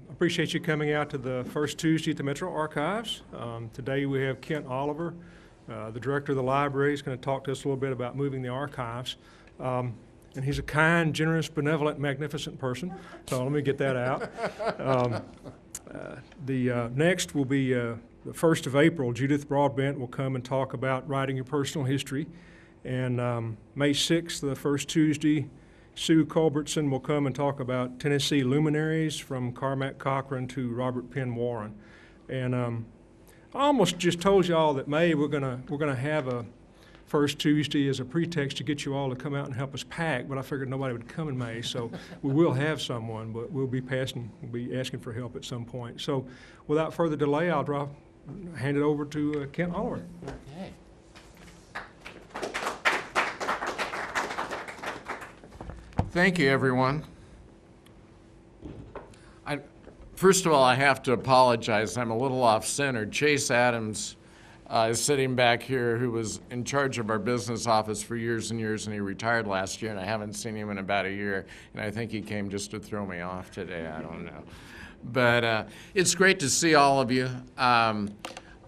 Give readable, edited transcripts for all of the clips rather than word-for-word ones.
Appreciate you coming out to the first Tuesday at the Metro Archives. Today we have Kent Oliver, the director of the library. He's going to talk to us a little bit about moving the archives. And he's a kind, generous, benevolent, magnificent person. So let me get that out. Next will be the 1st of April. Judith Broadbent will come and talk about writing your personal history. And May 6th, the first Tuesday, Sue Culbertson will come and talk about Tennessee luminaries from Carmack Cochran to Robert Penn Warren. And I almost just told you all that May we're gonna have a first Tuesday as a pretext to get you all to come out and help us pack, but I figured nobody would come in May, so we will have someone, but we'll be asking for help at some point. So without further delay, I'll hand it over to Kent Oliver. Okay. Thank you, everyone. First of all, I have to apologize. I'm a little off-center. Chase Adams is sitting back here, who was in charge of our business office for years and years, and he retired last year, and I haven't seen him in about a year, and I think he came just to throw me off today. I don't know. But it's great to see all of you. I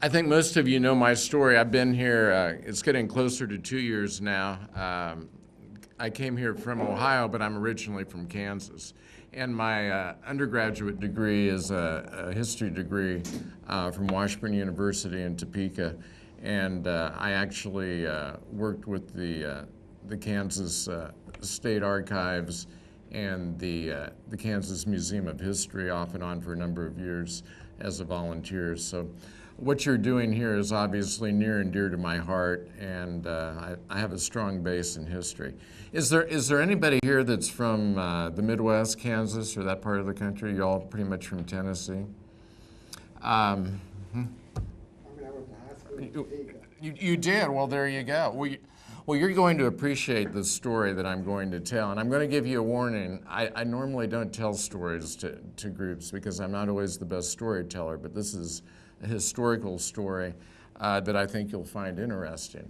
think most of you know my story. I've been here, it's getting closer to 2 years now. I came here from Ohio, but I'm originally from Kansas. And my undergraduate degree is a history degree from Washburn University in Topeka. And I actually worked with the Kansas State Archives and the Kansas Museum of History off and on for a number of years as a volunteer. So what you're doing here is obviously near and dear to my heart, and I have a strong base in history. Is there anybody here that's from the Midwest, Kansas, or that part of the country? You all pretty much from Tennessee? I went to high school in Topeka. You did? Well, there you go. Well, you're going to appreciate the story that I'm going to tell, and I'm going to give you a warning. I normally don't tell stories to groups because I'm not always the best storyteller, but this is a historical story that I think you'll find interesting.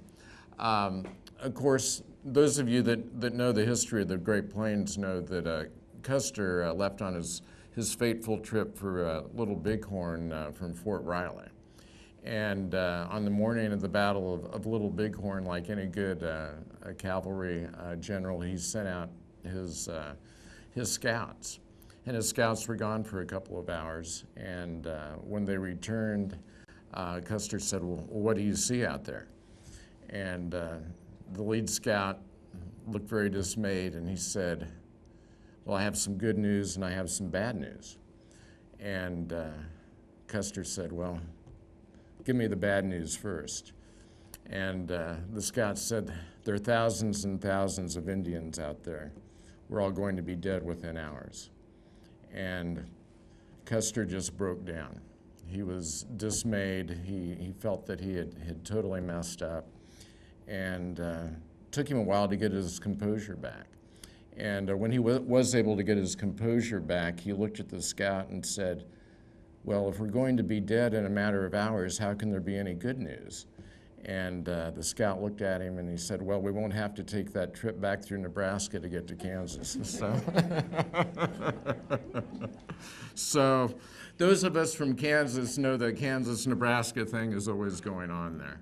Of course, those of you that know the history of the Great Plains know that Custer left on his fateful trip for Little Bighorn from Fort Riley. And on the morning of the Battle of Little Bighorn, like any good cavalry general, he sent out his scouts. And his scouts were gone for a couple of hours. And when they returned, Custer said, well, what do you see out there? And the lead scout looked very dismayed, and he said, well, I have some good news and I have some bad news. And Custer said, well, give me the bad news first. And the scout said, there are thousands and thousands of Indians out there. We're all going to be dead within hours. And Custer just broke down. He was dismayed. He felt that he had totally messed up. And took him a while to get his composure back. And when he was able to get his composure back, he looked at the scout and said, well, if we're going to be dead in a matter of hours, how can there be any good news? And the scout looked at him and he said, well, we won't have to take that trip back through Nebraska to get to Kansas. So those of us from Kansas know the Kansas-Nebraska thing is always going on there.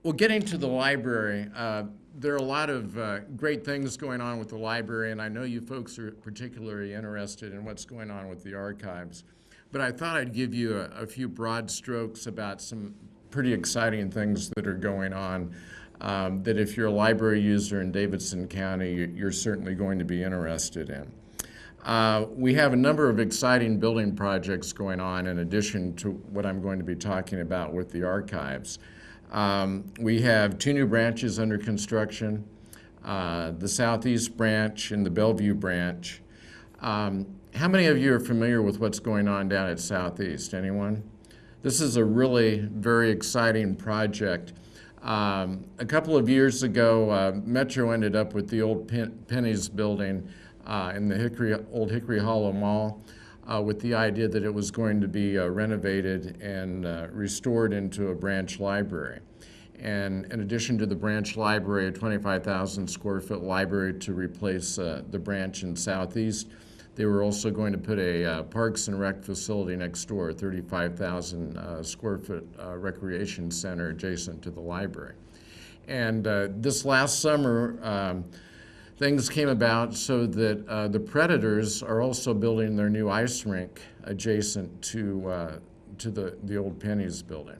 Well, getting to the library, there are a lot of great things going on with the library, and I know you folks are particularly interested in what's going on with the archives. But I thought I'd give you a few broad strokes about some pretty exciting things that are going on that if you're a library user in Davidson County, you're certainly going to be interested in. We have a number of exciting building projects going on in addition to what I'm going to be talking about with the archives. We have 2 new branches under construction, the Southeast branch and the Bellevue branch. How many of you are familiar with what's going on down at Southeast? Anyone? This is a really very exciting project. A couple of years ago, Metro ended up with the old Penny's building in the old Hickory Hollow Mall with the idea that it was going to be renovated and restored into a branch library. And in addition to the branch library, a 25,000 square foot library to replace the branch in Southeast, They were also going to put a Parks and Rec facility next door, a 35,000 square foot recreation center adjacent to the library. And this last summer, things came about so that the Predators are also building their new ice rink adjacent to the old Penny's building.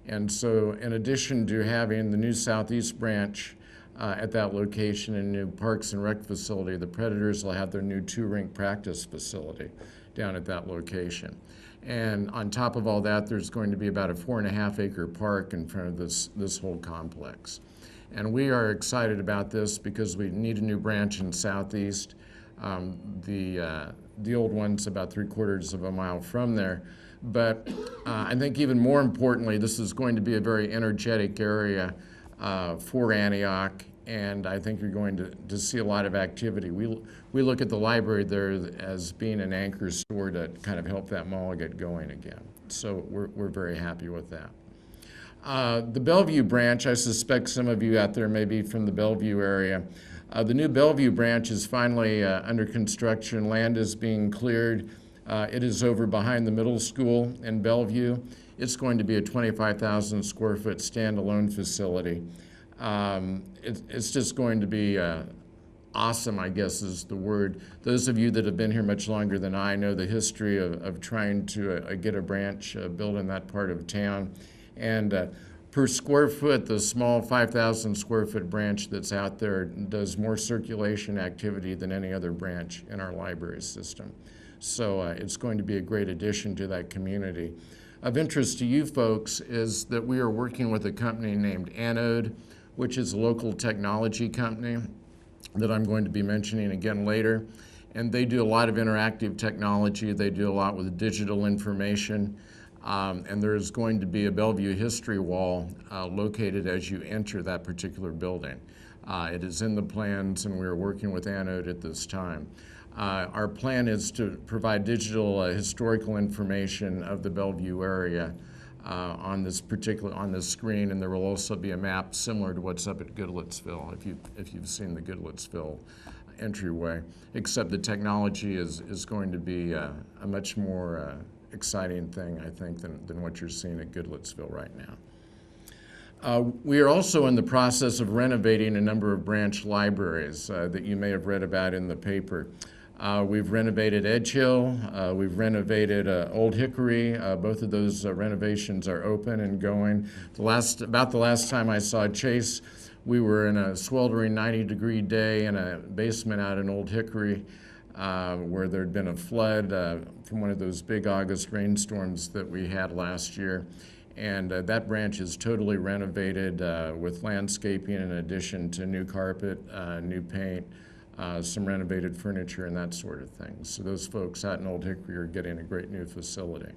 And so in addition to having the new Southeast branch at that location and new Parks and Rec facility, the Predators will have their new 2-rink practice facility down at that location. And on top of all that, there's going to be about a 4.5-acre park in front of this whole complex. And we are excited about this because we need a new branch in Southeast. The old one's about 3/4 of a mile from there. But I think even more importantly, this is going to be a very energetic area for Antioch, and I think you're going to see a lot of activity. We look at the library there as being an anchor store to kind of help that mall get going again. So we're very happy with that. The Bellevue branch, I suspect some of you out there may be from the Bellevue area. The new Bellevue branch is finally under construction. Land is being cleared. It is over behind the middle school in Bellevue. It's going to be a 25,000 square foot standalone facility. It's just going to be awesome, I guess is the word. Those of you that have been here much longer than I know the history of trying to get a branch built in that part of town. And per square foot, the small 5,000 square foot branch that's out there does more circulation activity than any other branch in our library system. So it's going to be a great addition to that community. Of interest to you folks is that we are working with a company named Anode, which is a local technology company that I'm going to be mentioning again later. And they do a lot of interactive technology. They do a lot with digital information. And there's going to be a Bellevue history wall located as you enter that particular building. It is in the plans, and we are working with Anode at this time. Our plan is to provide digital historical information of the Bellevue area on this screen, and there will also be a map similar to what's up at Goodlettsville, if you've seen the Goodlettsville entryway, except the technology is going to be a much more exciting thing, I think, than what you're seeing at Goodlettsville right now. We are also in the process of renovating a number of branch libraries that you may have read about in the paper. We've renovated Edge Hill, we've renovated Old Hickory. Both of those renovations are open and going. About the last time I saw Chase, we were in a sweltering 90-degree day in a basement out in Old Hickory where there'd been a flood from one of those big August rainstorms that we had last year. And that branch is totally renovated with landscaping in addition to new carpet, new paint, some renovated furniture and that sort of thing. So those folks out in Old Hickory are getting a great new facility.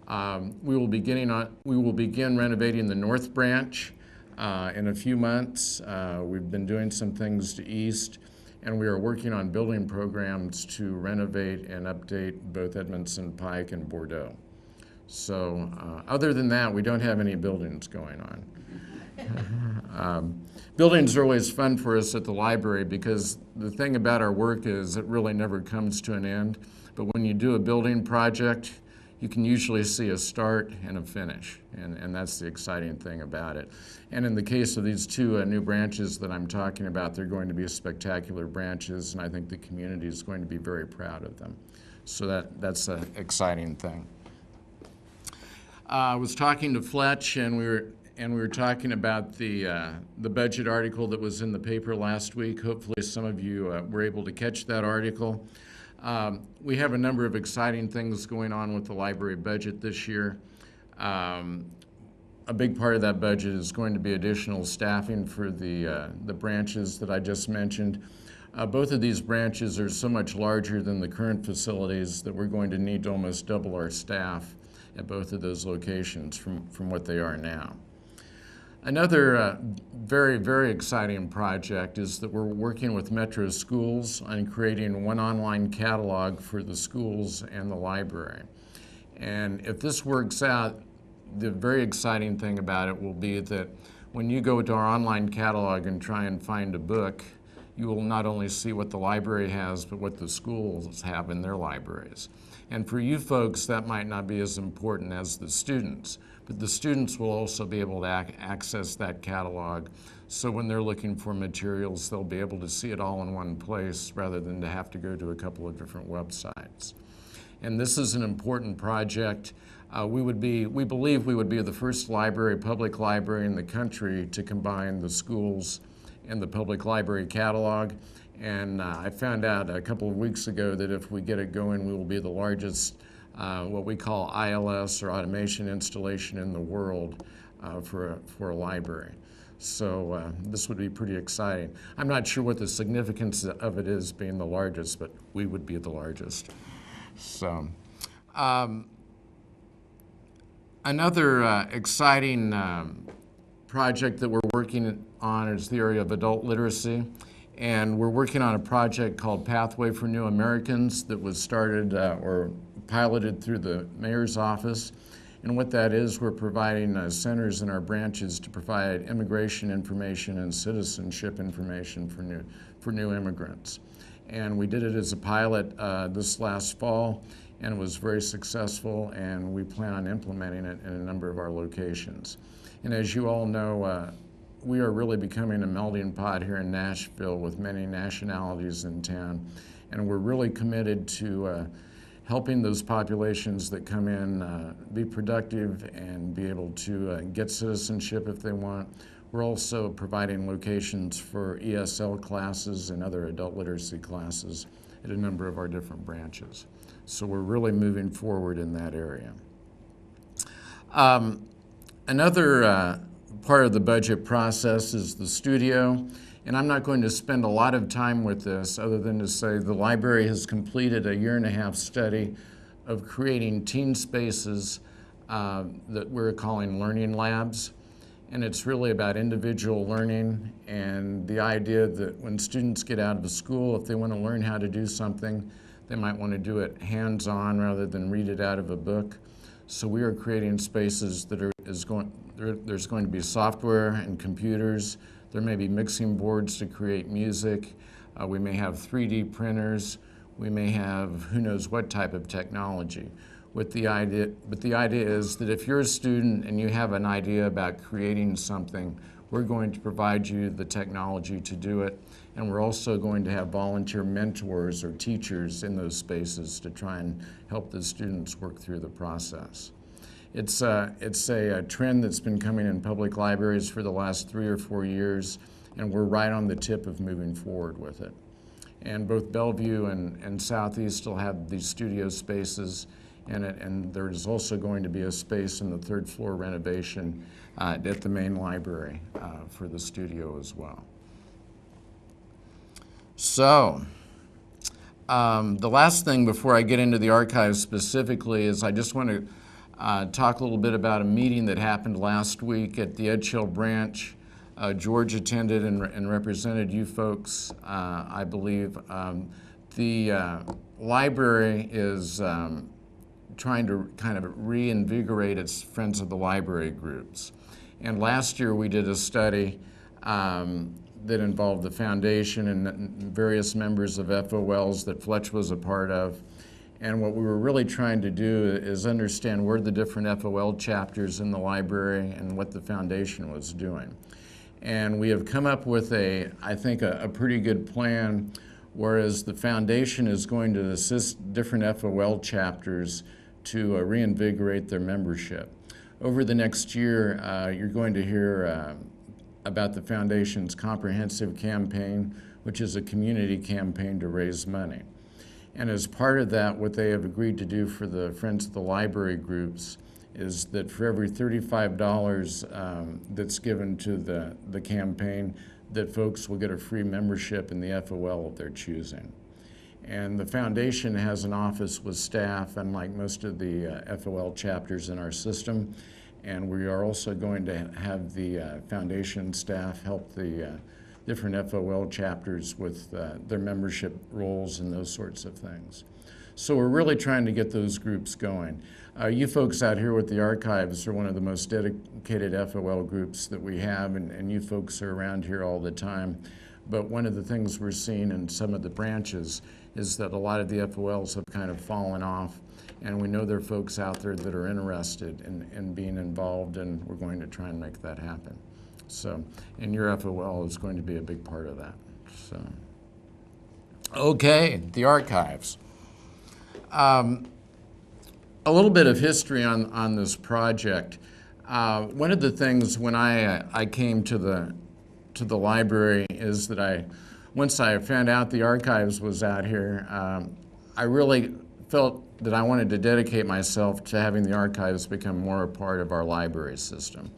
We will begin renovating the North Branch in a few months. We've been doing some things to East, and we are working on building programs to renovate and update both Edmondson Pike and Bordeaux. So other than that, we don't have any buildings going on. Buildings are always fun for us at the library because the thing about our work is it really never comes to an end. But when you do a building project, you can usually see a start and a finish, and that's the exciting thing about it. And in the case of these two new branches that I'm talking about, they're going to be spectacular branches, and I think the community is going to be very proud of them. So that's an exciting thing. I was talking to Fletch, and we were talking about the budget article that was in the paper last week. Hopefully some of you were able to catch that article. We have a number of exciting things going on with the library budget this year. A big part of that budget is going to be additional staffing for the branches that I just mentioned. Both of these branches are so much larger than the current facilities that we're going to need to almost double our staff at both of those locations from what they are now. Another very, very exciting project is that we're working with Metro Schools on creating one online catalog for the schools and the library. And if this works out, the very exciting thing about it will be that when you go to our online catalog and try and find a book, you will not only see what the library has, but what the schools have in their libraries. And for you folks, that might not be as important as the students, but the students will also be able to access that catalog. So when they're looking for materials, they'll be able to see it all in one place rather than to have to go to a couple of different websites. And this is an important project. We believe we would be the first public library in the country to combine the schools and the public library catalog. And I found out a couple of weeks ago that if we get it going, we will be the largest, what we call ILS or automation installation in the world for a library. So this would be pretty exciting. I'm not sure what the significance of it is being the largest, but we would be the largest. So another exciting project that we're working on is the area of adult literacy. And we're working on a project called Pathway for New Americans that was started or piloted through the mayor's office. And what that is, we're providing centers in our branches to provide immigration information and citizenship information for new immigrants. And we did it as a pilot this last fall, and it was very successful, and we plan on implementing it in a number of our locations. And as you all know, we are really becoming a melting pot here in Nashville with many nationalities in town, and we're really committed to helping those populations that come in be productive and be able to get citizenship if they want. We're also providing locations for ESL classes and other adult literacy classes at a number of our different branches. So we're really moving forward in that area. Another part of the budget process is the studio, and I'm not going to spend a lot of time with this other than to say the library has completed a 1.5-year study of creating teen spaces that we're calling learning labs, and it's really about individual learning and the idea that when students get out of school, if they want to learn how to do something, they might want to do it hands-on rather than read it out of a book. So we are creating spaces that there's going to be software and computers. There may be mixing boards to create music. We may have 3D printers. We may have who knows what type of technology. But the idea is that if you're a student and you have an idea about creating something, we're going to provide you the technology to do it. And we're also going to have volunteer mentors or teachers in those spaces to try and help the students work through the process. It's a trend that's been coming in public libraries for the last 3 or 4 years, and we're right on the tip of moving forward with it. And both Bellevue and Southeast will have these studio spaces in it, and there's also going to be a space in the 3rd floor renovation at the main library for the studio as well. So, the last thing before I get into the archives specifically is I just want to talk a little bit about a meeting that happened last week at the Edge Hill branch. George attended and represented you folks, I believe. The library is trying to kind of reinvigorate its Friends of the Library groups. And last year we did a study that involved the foundation and various members of FOLs that Fletch was a part of. And what we were really trying to do is understand where the different FOL chapters in the library and what the foundation was doing. And we have come up with I think a pretty good plan, whereas the foundation is going to assist different FOL chapters to reinvigorate their membership. Over the next year, you're going to hear about the foundation's comprehensive campaign, which is a community campaign to raise money. And as part of that, what they have agreed to do for the Friends of the Library groups is that for every $35 that's given to the campaign, that folks will get a free membership in the FOL of their choosing. And the foundation has an office with staff, unlike most of the FOL chapters in our system. And we are also going to have the foundation staff help the different FOL chapters with their membership roles and those sorts of things. So we're really trying to get those groups going. You folks out here with the archives are one of the most dedicated FOL groups that we have, and you folks are around here all the time. But one of the things we're seeing in some of the branches is that a lot of the FOLs have kind of fallen off, and we know there are folks out there that are interested in being involved, and we're going to try and make that happen. So, and your FOL is going to be a big part of that. So, okay, the archives. A little bit of history on this project. One of the things when I came to the library is that once I found out the archives was out here, I really felt that I wanted to dedicate myself to having the archives become more a part of our library system.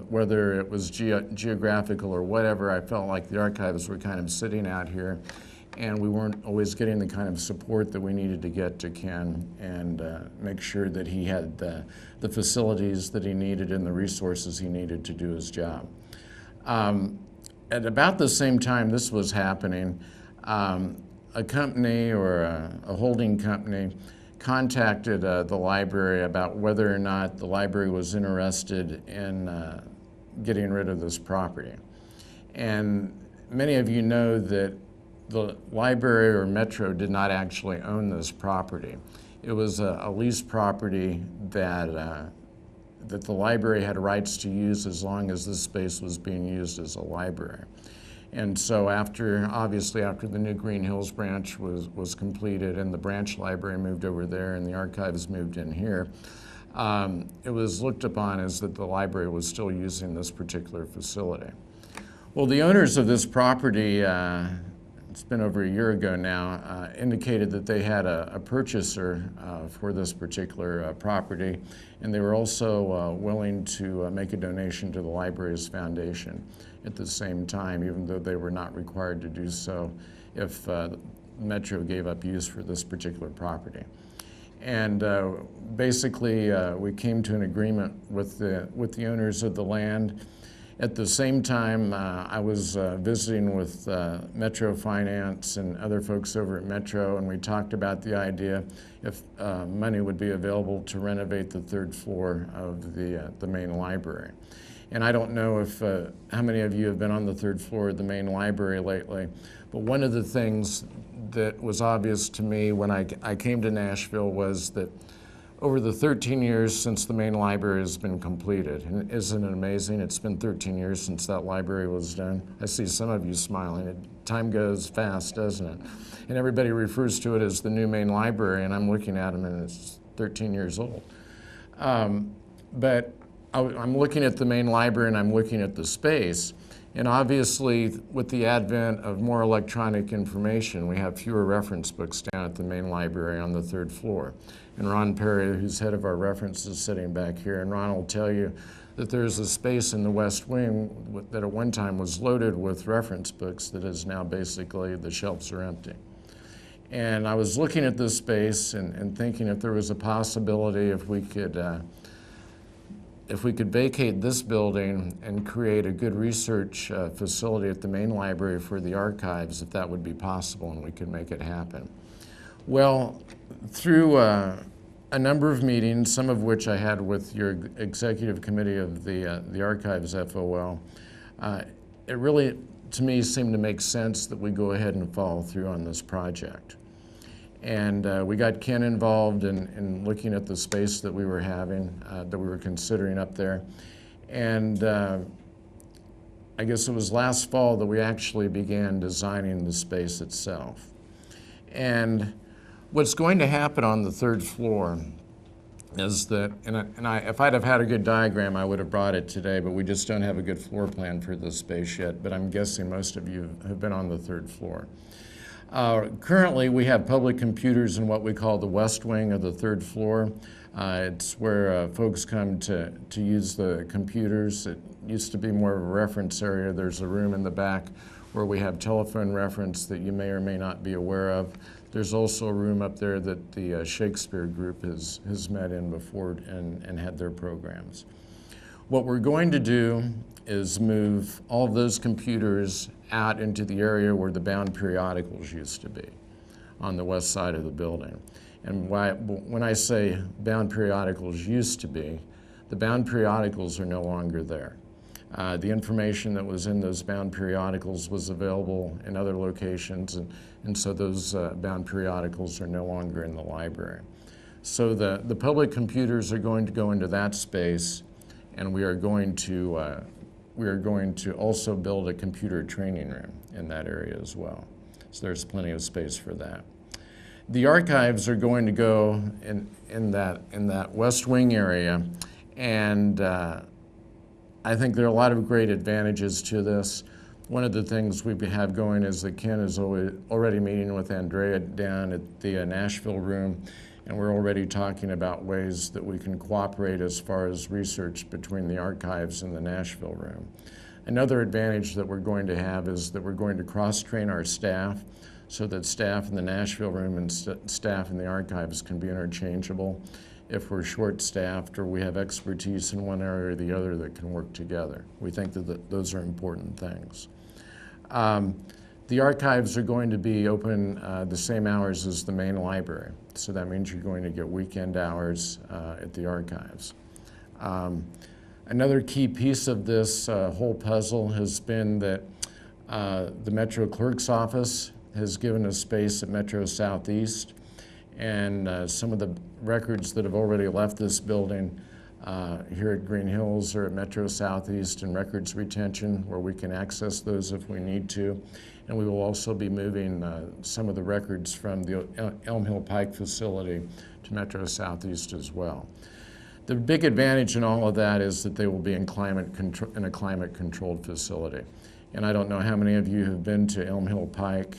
Whether it was geographical or whatever, I felt like the archives were kind of sitting out here, and we weren't always getting the kind of support that we needed to get to Ken and make sure that he had the facilities that he needed and the resources he needed to do his job. At about the same time this was happening, a company or a holding company contacted the library about whether or not the library was interested in getting rid of this property. And many of you know that the library or Metro did not actually own this property. It was a leased property that the library had rights to use as long as this space was being used as a library. And so obviously after the new Green Hills branch was completed and the branch library moved over there and the archives moved in here, it was looked upon as that the library was still using this particular facility. Well, the owners of this property, it's been over a year ago now, indicated that they had a purchaser for this particular property, and they were also willing to make a donation to the library's foundation at the same time, even though they were not required to do so if Metro gave up use for this particular property. And basically, we came to an agreement with the owners of the land. At the same time, I was visiting with Metro Finance and other folks over at Metro, and we talked about the idea if money would be available to renovate the third floor of the main library. And I don't know if how many of you have been on the third floor of the main library lately, but one of the things that was obvious to me when I came to Nashville was that over the 13 years since the main library has been completed, and isn't it amazing? It's been 13 years since that library was done. I see some of you smiling. Time goes fast, doesn't it? And everybody refers to it as the new main library, and I'm looking at them and it's 13 years old. But I'm looking at the main library and I'm looking at the space, and obviously with the advent of more electronic information, we have fewer reference books down at the main library on the third floor. And Ron Perry, who's head of our reference, is sitting back here, and Ron will tell you that there's a space in the west wing that at one time was loaded with reference books that is now basically the shelves are empty. And I was looking at this space and thinking if there was a possibility if we could vacate this building and create a good research facility at the main library for the archives, if that would be possible and we could make it happen. Well, through a number of meetings, some of which I had with your executive committee of the archives FOL, it really, to me, seemed to make sense that we go ahead and follow through on this project. And we got Ken involved in looking at the space that we were having, that we were considering up there. And I guess it was last fall that we actually began designing the space itself. And what's going to happen on the third floor is that, if I'd have had a good diagram, I would have brought it today, but we just don't have a good floor plan for this space yet, but I'm guessing most of you have been on the third floor. Currently, we have public computers in what we call the west wing of the third floor. It's where folks come to use the computers. It used to be more of a reference area. There's a room in the back where we have telephone reference that you may or may not be aware of. There's also a room up there that the Shakespeare group has met in before and had their programs. What we're going to do is move all of those computers out into the area where the bound periodicals used to be on the west side of the building. And when I say bound periodicals used to be, the bound periodicals are no longer there. The information that was in those bound periodicals was available in other locations, and so those bound periodicals are no longer in the library. So the public computers are going to go into that space, and we are going to also build a computer training room in that area as well. So there's plenty of space for that. The archives are going to go in that west wing area, and I think there are a lot of great advantages to this. One of the things we have going is that Ken is already meeting with Andrea down at the Nashville room, and we're already talking about ways that we can cooperate as far as research between the archives and the Nashville room. Another advantage that we're going to have is that we're going to cross-train our staff so that staff in the Nashville room and staff in the archives can be interchangeable if we're short-staffed or we have expertise in one area or the other that can work together. We think that those are important things. The archives are going to be open the same hours as the main library, so that means you're going to get weekend hours at the archives. Another key piece of this whole puzzle has been that the Metro Clerk's Office has given us space at Metro Southeast, and some of the records that have already left this building here at Green Hills or at Metro Southeast and records retention, where we can access those if we need to. And we will also be moving some of the records from the Elm Hill Pike facility to Metro Southeast as well. The big advantage in all of that is that they will be in a climate-controlled facility. And I don't know how many of you have been to Elm Hill Pike,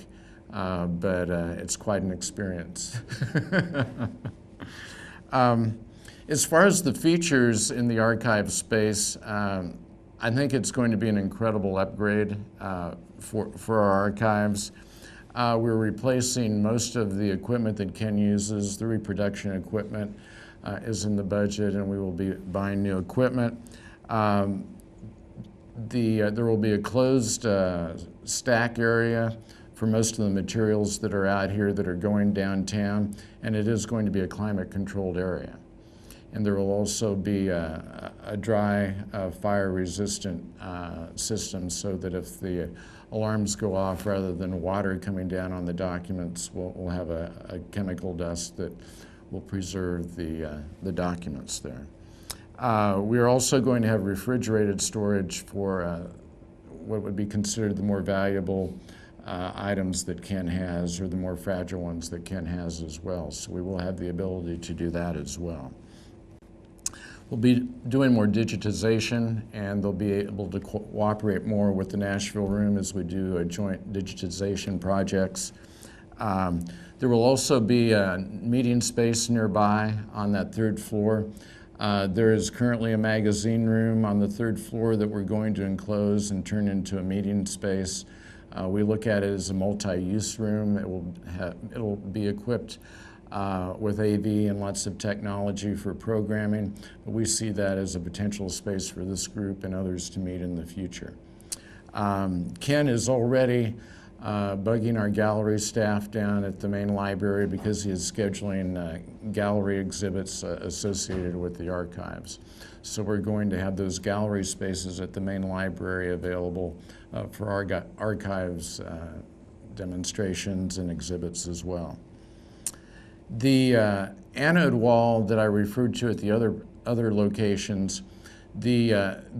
but it's quite an experience. As far as the features in the archive space, I think it's going to be an incredible upgrade for our archives. We're replacing most of the equipment that Ken uses. The reproduction equipment is in the budget, and we will be buying new equipment. There will be a closed stack area for most of the materials that are out here that are going downtown, and it is going to be a climate-controlled area. And there will also be a dry, fire-resistant system so that if the alarms go off, rather than water coming down on the documents, we'll have a chemical dust that will preserve the documents there. We are also going to have refrigerated storage for what would be considered the more valuable items that Ken has, or the more fragile ones that Ken has as well. So we will have the ability to do that as well. We'll be doing more digitization, and they'll be able to cooperate more with the Nashville room as we do joint digitization projects. There will also be a meeting space nearby on that third floor. There is currently a magazine room on the third floor that we're going to enclose and turn into a meeting space. We look at it as a multi-use room. It will be equipped with AV and lots of technology for programming. But we see that as a potential space for this group and others to meet in the future. Ken is already bugging our gallery staff down at the main library because he is scheduling gallery exhibits associated with the archives. So we're going to have those gallery spaces at the main library available for our archives demonstrations and exhibits as well. The anode wall that I referred to at the other locations, the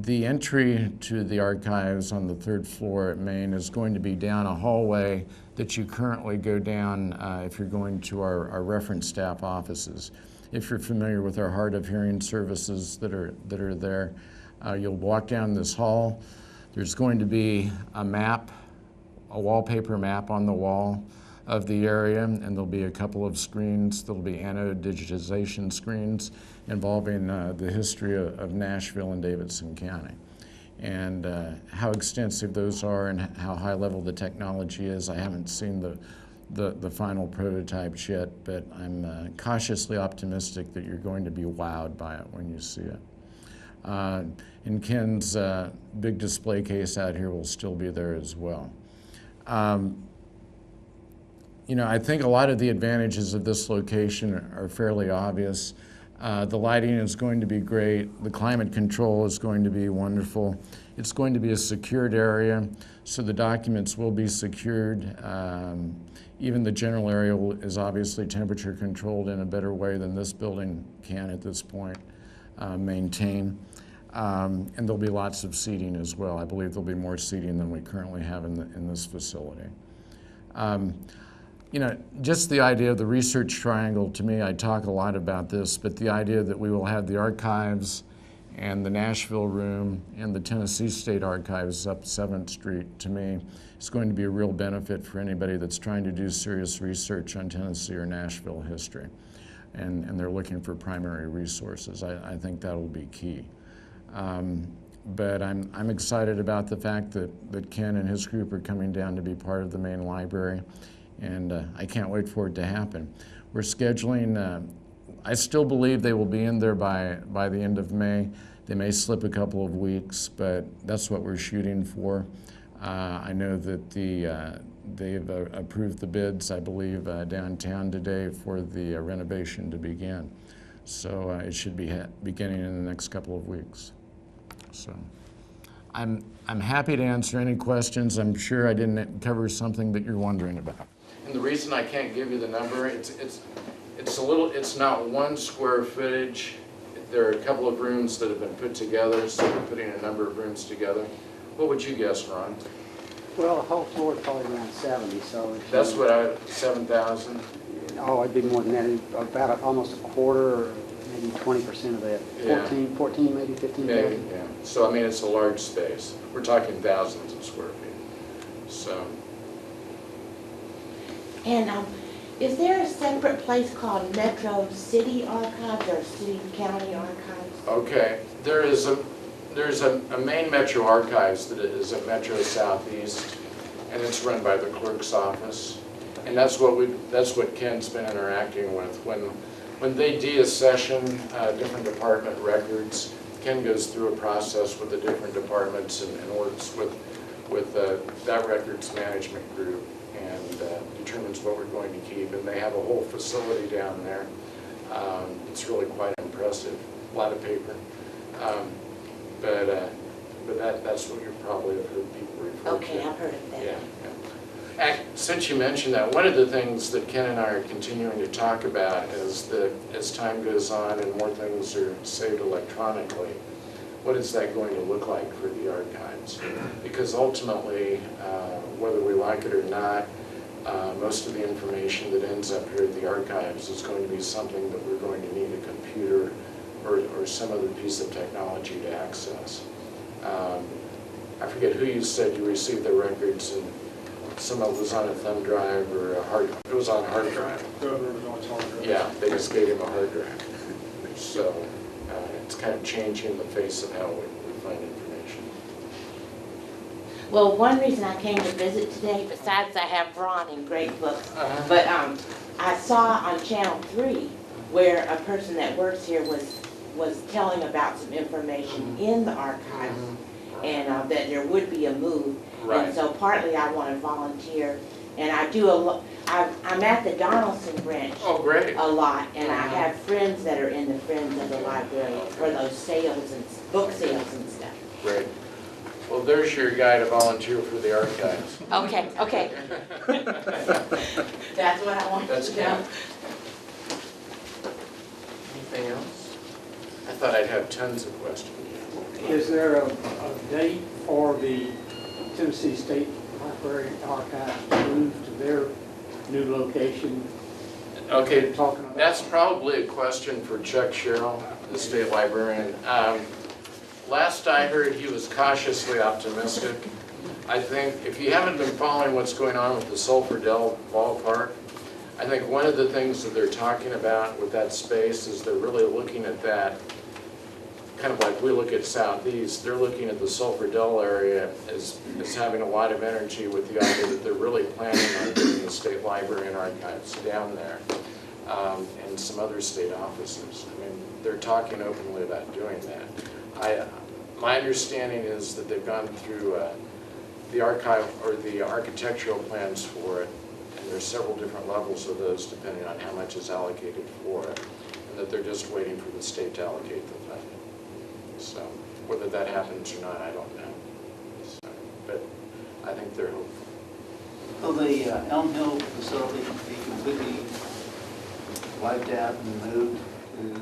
entry to the archives on the third floor at Main is going to be down a hallway that you currently go down if you're going to our reference staff offices. If you're familiar with our hard of hearing services that are there, you'll walk down this hall. There's going to be a map, a wallpaper map on the wall of the area, and there'll be a couple of screens. There'll be anode digitization screens involving the history of Nashville and Davidson County. And how extensive those are and how high level the technology is, I haven't seen the final prototypes yet, but I'm cautiously optimistic that you're going to be wowed by it when you see it. And Ken's big display case out here will still be there as well. You know, I think a lot of the advantages of this location are fairly obvious. The lighting is going to be great. The climate control is going to be wonderful. It's going to be a secured area, so the documents will be secured. Even the general area is obviously temperature controlled in a better way than this building can at this point maintain. And there'll be lots of seating as well. I believe there'll be more seating than we currently have in this facility. You know, just the idea of the research triangle, to me, I talk a lot about this, but the idea that we will have the archives and the Nashville room and the Tennessee State Archives up 7th Street, to me, is going to be a real benefit for anybody that's trying to do serious research on Tennessee or Nashville history. And they're looking for primary resources. I think that'll be key. But I'm excited about the fact that Ken and his group are coming down to be part of the main library, and I can't wait for it to happen. We're scheduling, I still believe they will be in there by the end of May. They may slip a couple of weeks, but that's what we're shooting for. I know that they've approved the bids, I believe, downtown today for the renovation to begin. So it should be beginning in the next couple of weeks. So I'm happy to answer any questions. I'm sure I didn't cover something that you're wondering about. And the reason I can't give you the number, it's not one square footage. There are a couple of rooms that have been put together, so we're putting a number of rooms together. What would you guess, Ron? Well, the whole floor is probably around 70, so... That's what 7,000? Oh, it'd be more than that. About almost a quarter, or maybe 20% of that. Yeah. 14, maybe 15,000. Maybe, yeah. So, I mean, it's a large space. We're talking thousands of square feet. So... And is there a separate place called Metro City Archives or City County Archives? Okay, there's a main Metro Archives that is at Metro Southeast, and it's run by the clerk's office, and that's what Ken's been interacting with. When they deaccession different department records, Ken goes through a process with the different departments and works with that records management group and determines what we're going to keep. And they have a whole facility down there. It's really quite impressive. A lot of paper. But that's what you probably have heard people refer to. Okay, I've heard of that. Yeah. Since you mentioned that, one of the things that Ken and I are continuing to talk about is that as time goes on and more things are saved electronically, what is that going to look like for the archives? Because ultimately, whether we like it or not, most of the information that ends up here at the archives is going to be something that we're going to need a computer or some other piece of technology to access. I forget who you said you received the records, and some of it was on a thumb drive or it was on a hard drive. Yeah, they just gave him a hard drive. So it's kind of changing the face of how we find information. Well, one reason I came to visit today, besides I have Ron in great books, but I saw on Channel 3 where a person that works here was telling about some information in the archives, and that there would be a move. Right. And so partly I want to volunteer, and I do I'm at the Donaldson branch. Oh, great. A lot, and I have friends that are in the Friends of the Library for those sales and book sales and stuff. Great. Well, there's your guy to volunteer for the archives. Okay, okay. That's what I want That's to know. good. Anything else? I thought I'd have tons of questions. Is there a date for the Tennessee State Library Archives to move to their new location? Okay, Talking about? that's probably a question for Chuck Sherrill, the state librarian. Last I heard, he was cautiously optimistic. I think if you haven't been following what's going on with the Sulphur Dell ballpark, I think one of the things that they're talking about with that space is they're really looking at that, kind of like we look at Southeast, they're looking at the Sulphur Dell area as having a lot of energy with the idea that they're really planning on getting the state library and archives down there, and some other state offices. I mean, they're talking openly about doing that. My understanding is that they've gone through the archive or the architectural plans for it, and there's several different levels of those depending on how much is allocated for it, and that they're just waiting for the state to allocate the funding. So whether that happens or not, I don't know. I think they're hopeful. Will the Elm Hill facility be completely wiped out and moved to the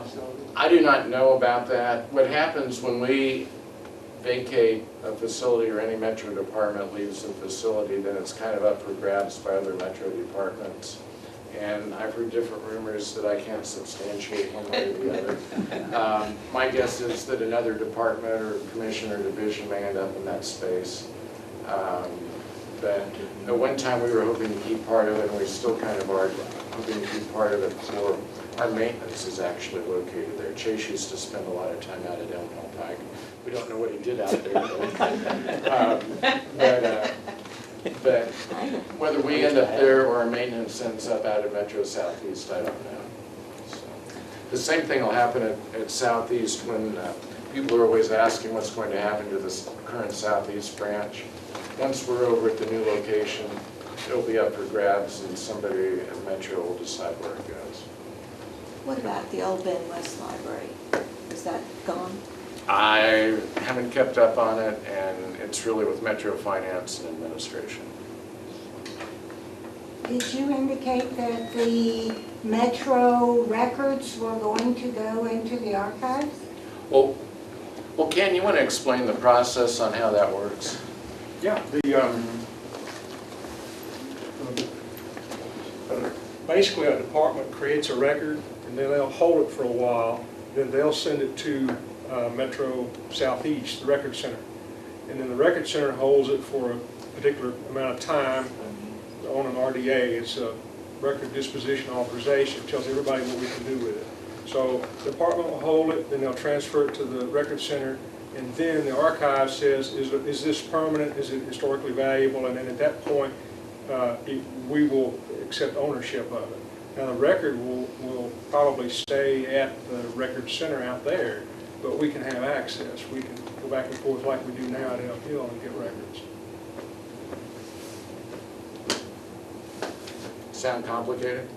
facility? I do not know about that. What happens when we vacate a facility or any Metro department leaves the facility, then it's kind of up for grabs by other Metro departments. And I've heard different rumors that I can't substantiate one way or the other. My guess is that another department or commission or division may end up in that space. But at one time we were hoping to keep part of it, and we still kind of are hoping to keep part of it for our maintenance is actually located there. Chase used to spend a lot of time out at Elm Hill Pike. We don't know what he did out there. But whether we end up there or our maintenance ends up out at Metro Southeast, I don't know. So, the same thing will happen at Southeast when people are always asking what's going to happen to this current Southeast branch. Once we're over at the new location, it'll be up for grabs and somebody at Metro will decide where it goes. What about the old Ben West Library? Is that gone? I haven't kept up on it, and it's really with Metro Finance and Administration. Did you indicate that the Metro records were going to go into the archives? Well, Ken, you want to explain the process on how that works? Yeah, basically a department creates a record and then they'll hold it for a while, then they'll send it to Metro Southeast, the Record Center. And then the Record Center holds it for a particular amount of time on an RDA. It's a Record Disposition Authorization. It tells everybody what we can do with it. So the department will hold it, then they'll transfer it to the Record Center, and then the archive says, is this permanent, is it historically valuable, and then at that point, we will accept ownership of it. Now the record will probably stay at the Record Center out there, but we can have access. We can go back and forth like we do now at Elm Hill and get records. Sound complicated?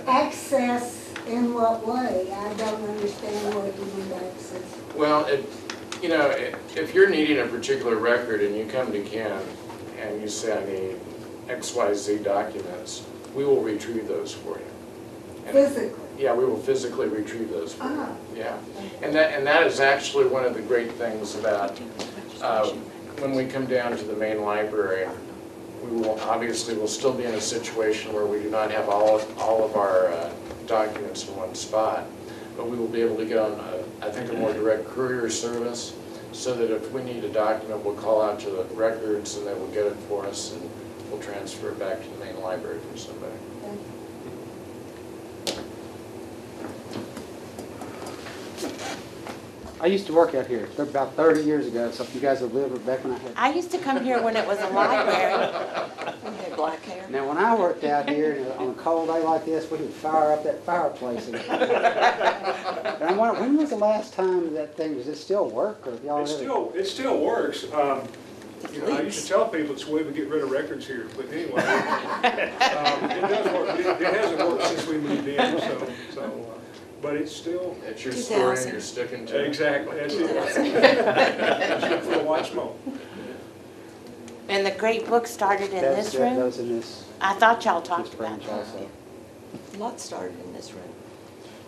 Access in what way? I don't understand what you mean by access. Well, if you're needing a particular record and you come to Ken and you say, I need XYZ documents, we will retrieve those for you. And Physically? yeah, we will physically retrieve those for you. Ah. Yeah, and that is actually one of the great things about when we come down to the main library. We will obviously will still be in a situation where we do not have all of our documents in one spot, but we will be able to get on, I think, a more direct courier service, so that if we need a document, we'll call out to the records and they will get it for us, and we'll transfer it back to the main library for somebody. I used to work out here about 30 years ago, so if you guys have lived back when I had... I used to come here when it was a library. You had black hair? Now, when I worked out here on a cold day like this, we would fire up that fireplace. And I'm wondering, when was the last time that thing, does it still work? Or have y'all It still works. I used to tell people it's a way to get rid of records here, but anyway, it does work. It hasn't worked since we moved in, but it's still. It's your story and you're sticking to it. Exactly, that's it. For a white smoke. And the great book started in this room? That was in this I thought y'all talked about branch that. also. A lot started in this room.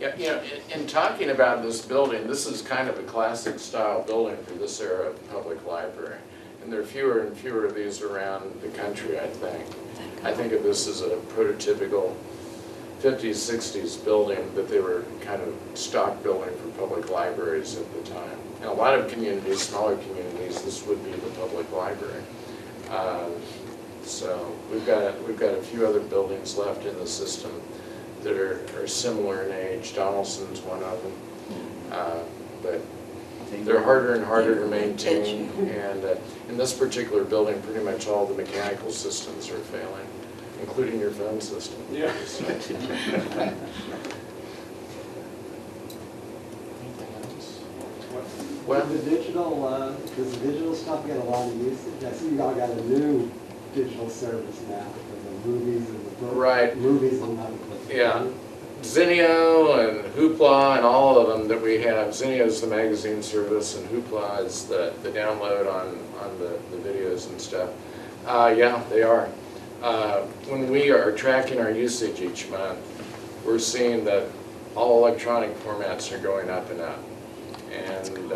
Yeah, in talking about this building, this is kind of a classic style building for this era of public library. And there are fewer and fewer of these around the country, I think. I think of this as a prototypical 50s, 60s building, but they were kind of stock building for public libraries at the time. In a lot of communities, smaller communities, this would be the public library. So we've got a few other buildings left in the system that are similar in age. Donaldson's one of them, but they're harder and harder to maintain. And in this particular building, pretty much all the mechanical systems are failing, including your phone system. Yeah. So. Well, Does the digital stuff get a lot of usage? I see y'all got a new digital service now for the movies and the books. Right. Movies and other things. yeah. Zinio and Hoopla and all of them that we have. Zinio is the magazine service, and Hoopla is the download on on the videos and stuff. Yeah, they are. When we are tracking our usage each month, we're seeing that all electronic formats are going up and up. And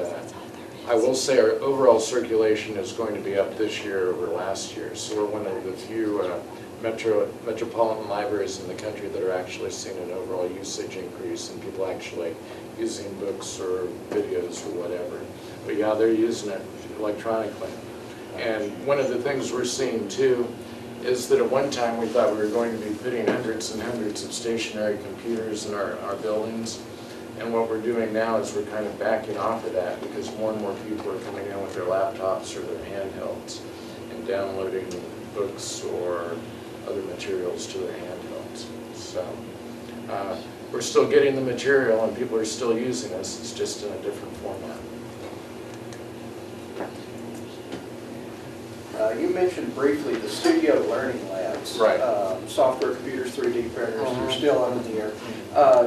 I will say our overall circulation is going to be up this year over last year. So we're one of the few metropolitan libraries in the country that are actually seeing an overall usage increase and people actually using books or videos or whatever. But yeah, they're using it electronically. And one of the things we're seeing too is that at one time we thought we were going to be putting hundreds and hundreds of stationary computers in our buildings. And what we're doing now is we're kind of backing off of that because more and more people are coming in with their laptops or their handhelds and downloading books or other materials to their handhelds. So we're still getting the material and people are still using us, it's just in a different format. You mentioned briefly the studio learning labs. Right. Software, computers, 3D printers, they're still up in the air.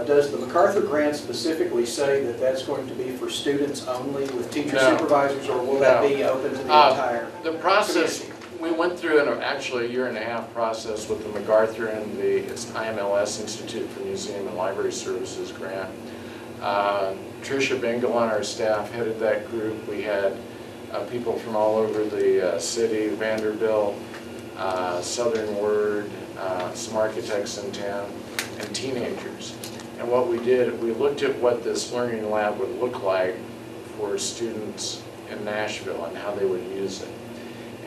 Does the MacArthur grant specifically say that that's going to be for students only with teacher No. supervisors, or will that be open to the entire? The process, community? we went through actually a 1.5-year process with the MacArthur and it's IMLS, Institute for Museum and Library Services grant. Tricia Bingle on our staff headed that group. We had people from all over the city, Vanderbilt, Southern Word, some architects in town, and teenagers. And what we did, we looked at what this learning lab would look like for students in Nashville and how they would use it.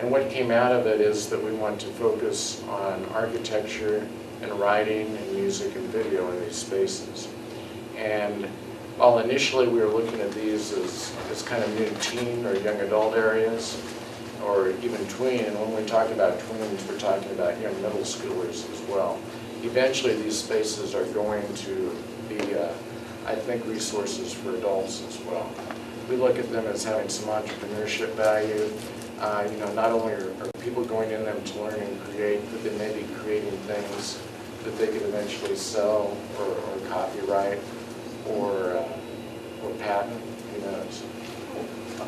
And what came out of it is that we want to focus on architecture and writing and music and video in these spaces. And while initially we were looking at these as kind of new teen or young adult areas, or even tween, and when we talk about tweens, we're talking about young middle schoolers as well. Eventually these spaces are going to be, I think, resources for adults as well. We look at them as having some entrepreneurship value. Not only are people going in them to learn and create, but they may be creating things that they could eventually sell or copyright or patent, who knows.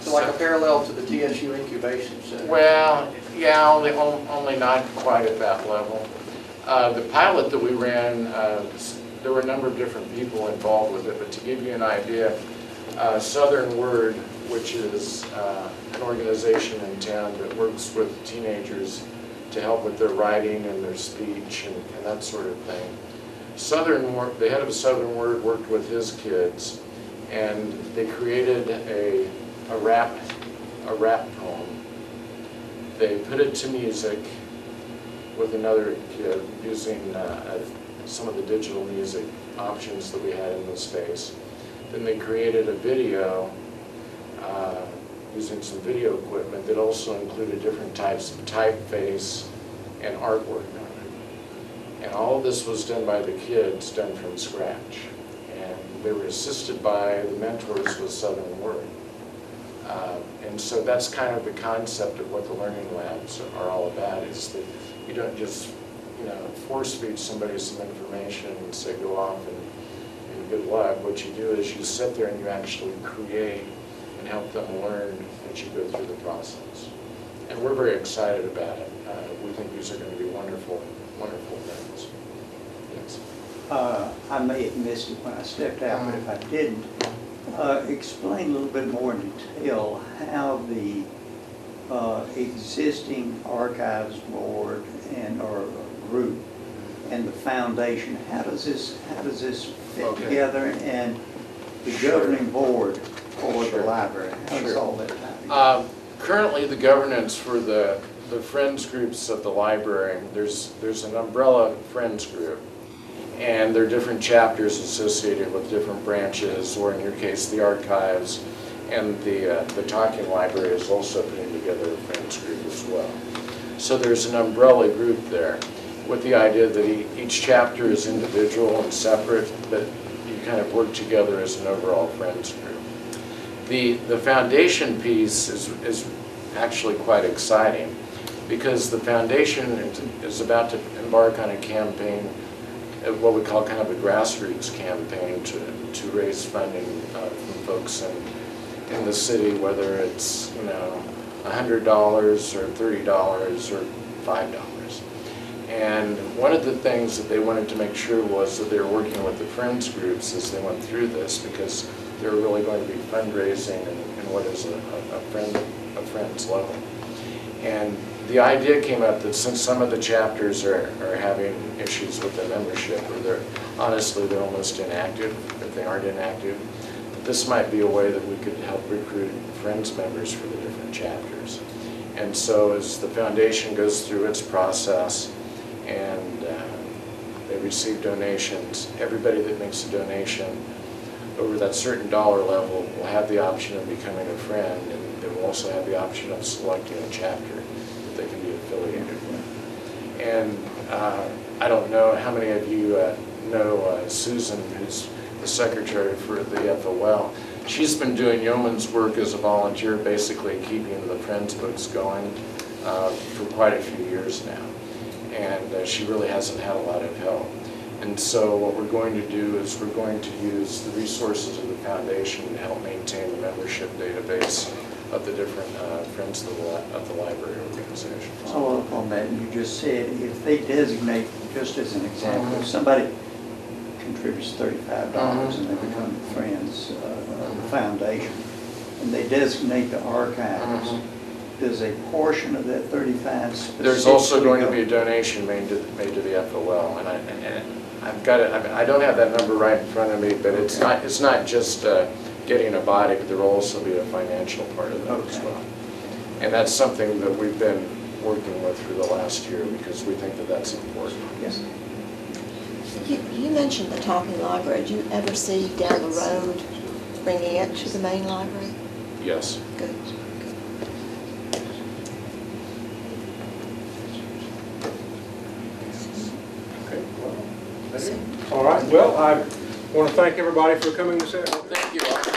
So like a parallel to the TSU Incubation Center? Well, yeah, only not quite at that level. The pilot that we ran, there were a number of different people involved with it, but to give you an idea, Southern Word, which is an organization in town that works with teenagers to help with their writing and their speech and that sort of thing. The head of Southern Word worked with his kids, and they created a rap poem. They put it to music with another kid using some of the digital music options that we had in the space. Then they created a video using some video equipment that also included different types of typeface and artwork on it. And all of this was done by the kids, done from scratch. And they were assisted by the mentors with Southern Word. And so that's kind of the concept of what the learning labs are all about, is that you don't just force feed somebody some information and say go off and good luck. What you do is you sit there and you actually create and help them learn as you go through the process. And we're very excited about it. We think these are going to be wonderful, wonderful things. Yes. I may have missed it when I stepped out, but if I didn't, explain a little bit more in detail how the existing archives board or group and the foundation, how does this fit together, and the governing board for the library, how does all that tie? Currently, the governance for the friends groups of the library, there's an umbrella friends group, and there are different chapters associated with different branches, or in your case, the archives, and the Talking Library is also putting together a friends group as well. So there's an umbrella group there, with the idea that each chapter is individual and separate, but you kind of work together as an overall friends group. The foundation piece is actually quite exciting, because the foundation is about to embark on a campaign, what we call kind of a grassroots campaign to raise funding from folks in the city, whether it's $100 or $30 or $5. And one of the things that they wanted to make sure was that they were working with the friends groups as they went through this, because they were really going to be fundraising in what is a friend's level. And the idea came up that since some of the chapters are having issues with their membership, or honestly they're almost inactive, if they aren't inactive, this might be a way that we could help recruit Friends members for the different chapters. And so as the foundation goes through its process and they receive donations, everybody that makes a donation over that certain dollar level will have the option of becoming a friend, and they will also have the option of selecting a chapter that they can be affiliated with. And I don't know how many of you know Susan, who's the secretary for the FOL. She's been doing yeoman's work as a volunteer, basically keeping the Friends books going for quite a few years now. And she really hasn't had a lot of help. And so what we're going to do is we're going to use the resources of the foundation to help maintain the membership database of the different Friends of the Library organizations. Follow up on that, you just said if they designate, just as an example, if somebody contributes $35 and they become friends of the foundation, and they designate the archives, does a portion of that 35 specifically There's also going to be a donation made to the FOL, and I've got it. I don't have that number right in front of me, but it's not just getting a body, but there will also be a financial part of that as well. And that's something that we've been working with for the last year because we think that that's important. Yes. You mentioned the talking library. Do you ever see down the road bringing it to the main library? Yes. Good. Okay. All right, well, I want to thank everybody for coming this afternoon. Thank you all.